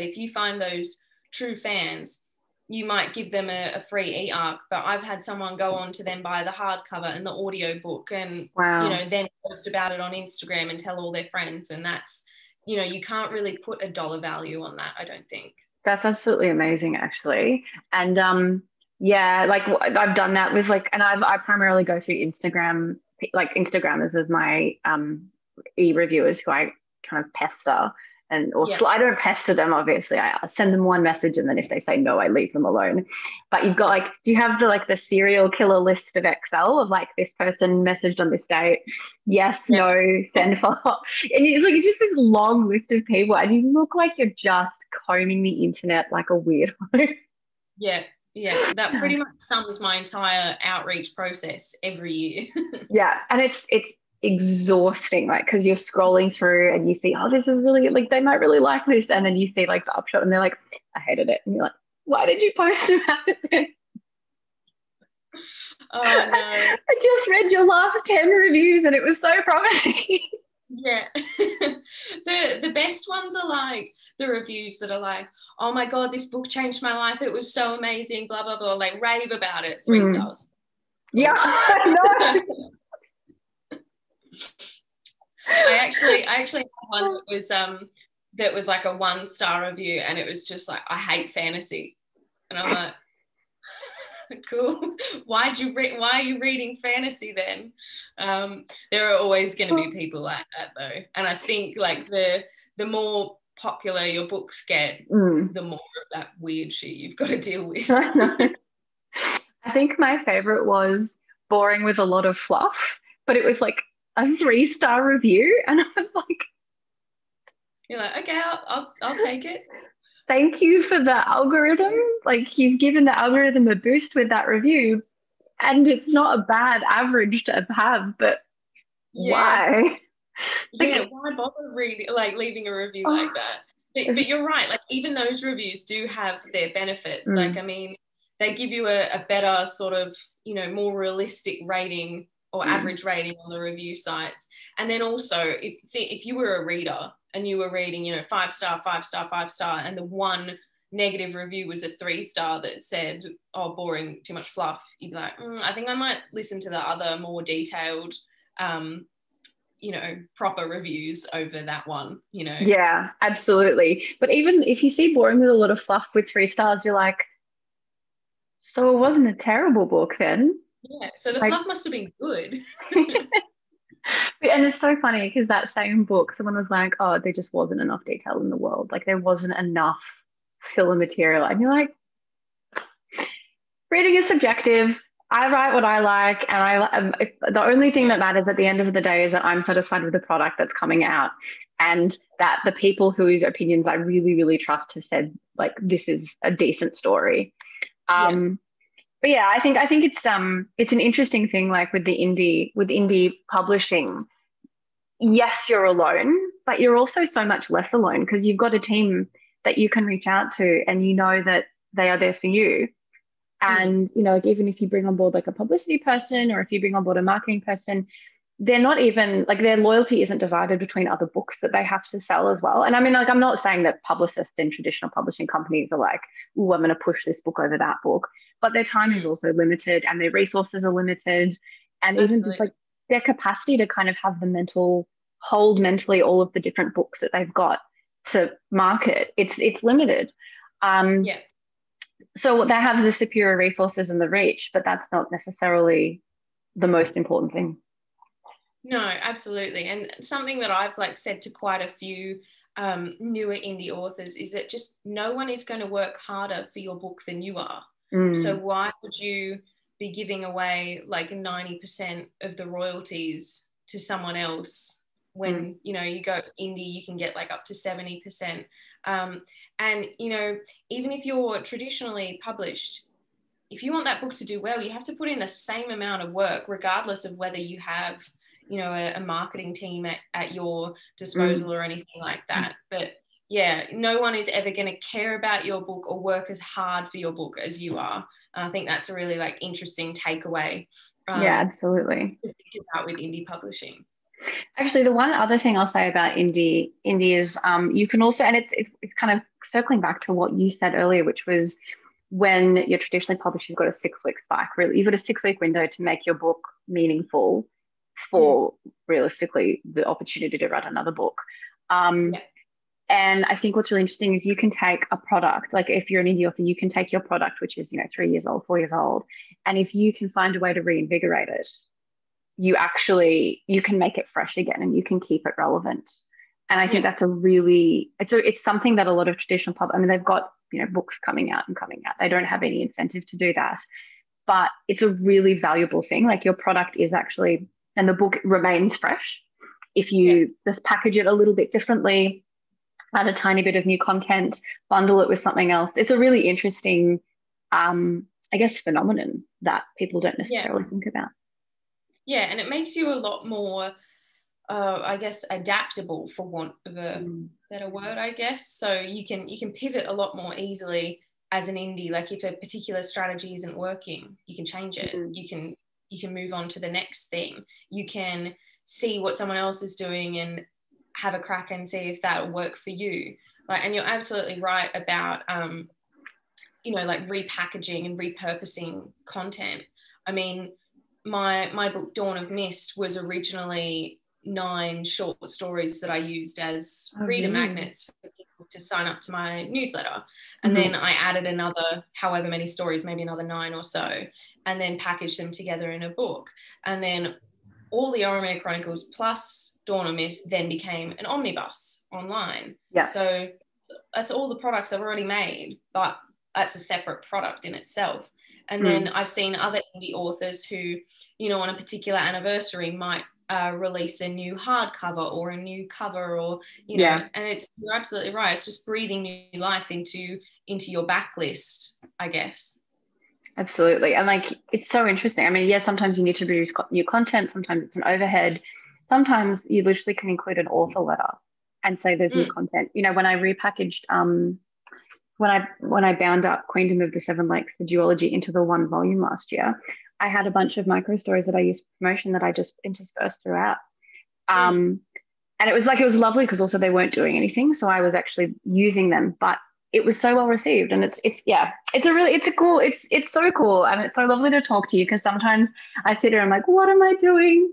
if you find those true fans, you might give them a free e-arc, but I've had someone go on to then buy the hardcover and the audio book and, wow. Then post about it on Instagram and tell all their friends. And that's, you can't really put a dollar value on that, I don't think. That's absolutely amazing, actually. And yeah, like I've done that with and I primarily go through Instagram, like Instagrammers as my e-reviewers who I kind of pester. I don't pester them, obviously. I send them one message, and then if they say no, I leave them alone. But you've got do you have the serial killer list of Excel of this person messaged on this date? Yes, no, send follow up. And it's just this long list of people, and you look like you're just combing the internet like a weirdo. Yeah, that pretty much sums my entire outreach process every year. Yeah, and it's exhausting, because you're scrolling through and you see, oh, this is really they might really like this, and then you see the upshot and they're like, I hated it, and you're like, why did you post about it then? Oh no. I just read your last 10 reviews and it was so promising. Yeah. The best ones are the reviews that are oh my God, this book changed my life, it was so amazing, blah blah blah, rave about it, 3 stars. Yeah, I know. I actually had one that was a 1-star review, and it was just I hate fantasy, and I'm like, cool. Why are you reading fantasy then? There are always going to be people like that though, and I think the more popular your books get, the more of that weird shit you've got to deal with. I think my favorite was boring with a lot of fluff, but it was a 3-star review, and I was like, you're like, okay, I'll take it. Thank you for the algorithm. You've given the algorithm a boost with that review, and it's not a bad average to have, but why? Why bother leaving a review like that? But you're right, even those reviews do have their benefits. I mean, they give you a better sort of, more realistic rating or average rating on the review sites. And then also, if you were a reader and you were reading, 5-star, 5-star, 5-star, and the one negative review was a 3-star that said, oh, boring, too much fluff, you'd be like, I think I might listen to the other more detailed, proper reviews over that one, Yeah, absolutely. But even if you see boring with a lot of fluff with 3 stars, you're like, so it wasn't a terrible book then. Yeah, so the fluff must have been good. And it's so funny because that same book, someone was like, oh, there just wasn't enough detail in the world. There wasn't enough filler material. And you're like, reading is subjective. I write what I like. And the only thing that matters at the end of the day is that I'm satisfied with the product that's coming out, and that the people whose opinions I really, really trust have said, this is a decent story. But yeah, I think it's an interesting thing, with indie publishing. Yes, you're alone, but you're also so much less alone because you've got a team that you can reach out to, and that they are there for you. And even if you bring on board a publicity person, or if you bring on board a marketing person, they're not even their loyalty isn't divided between other books that they have to sell as well. And I mean, I'm not saying that publicists in traditional publishing companies are oh, I'm going to push this book over that book, but their time is also limited and their resources are limited. And even just their capacity to kind of have the hold mentally all of the different books that they've got to market, it's limited. So they have the superior resources and the reach, but that's not necessarily the most important thing. No, absolutely. And something that I've said to quite a few newer indie authors is that just no one is going to work harder for your book than you are. So why would you be giving away 90% of the royalties to someone else when, you go indie, you can get up to 70%. And, even if you're traditionally published, if you want that book to do well, you have to put in the same amount of work, regardless of whether you have a marketing team at your disposal or anything like that. But yeah, no one is ever going to care about your book or work as hard for your book as you are. And I think that's a really interesting takeaway. Yeah, absolutely. To think about with indie publishing. Actually, the one other thing I'll say about indie is you can also, and it's kind of circling back to what you said earlier, which was when you're traditionally published, you've got a 6 week spike. Really, you've got a 6 week window to make your book meaningful for realistically the opportunity to write another book. Yeah. And I think what's really interesting is you can take a product, like if you're an indie author, you can take your product, which is, 3 years old, 4 years old, and if you can find a way to reinvigorate it, you can make it fresh again and you can keep it relevant. And I think that's it's something that a lot of traditional I mean, they've got, books coming out and coming out. They don't have any incentive to do that, but it's a really valuable thing. Like your product is actually, and the book remains fresh if you just package it a little bit differently, add a tiny bit of new content, bundle it with something else. It's a really interesting, I guess, phenomenon that people don't necessarily think about. Yeah, and it makes you a lot more, I guess, adaptable, for want of a better word, I guess. So you can pivot a lot more easily as an indie. Like if a particular strategy isn't working, you can change it. You can move on to the next thing. You can see what someone else is doing and have a crack and see if that'll work for you. Like, and you're absolutely right about, like repackaging and repurposing content. I mean, my book Dawn of Mist was originally 9 short stories that I used as reader magnets for people to sign up to my newsletter. And then I added another however many stories, maybe another 9 or so, and then packaged them together in a book. And then all the Oromia Chronicles plus Dawn of Mist then became an omnibus online. Yeah. So that's all the products I've already made, but that's a separate product in itself. And then I've seen other indie authors who, on a particular anniversary might release a new hardcover or a new cover, or, and you're absolutely right. It's just breathing new life into your backlist, I guess. Absolutely. And like, it's so interesting. I mean, sometimes you need to produce new content. Sometimes it's an overhead. Sometimes you literally can include an author letter and say there's new content. When I repackaged, when I bound up Queendom of the Seven Lakes, the duology, into the 1 volume last year, I had a bunch of micro stories that I used for promotion that I just interspersed throughout. And it was lovely because also they weren't doing anything. So I was actually using them, but it was so well received. And it's so cool. And it's so lovely to talk to you, because sometimes I sit here and I'm like, what am I doing?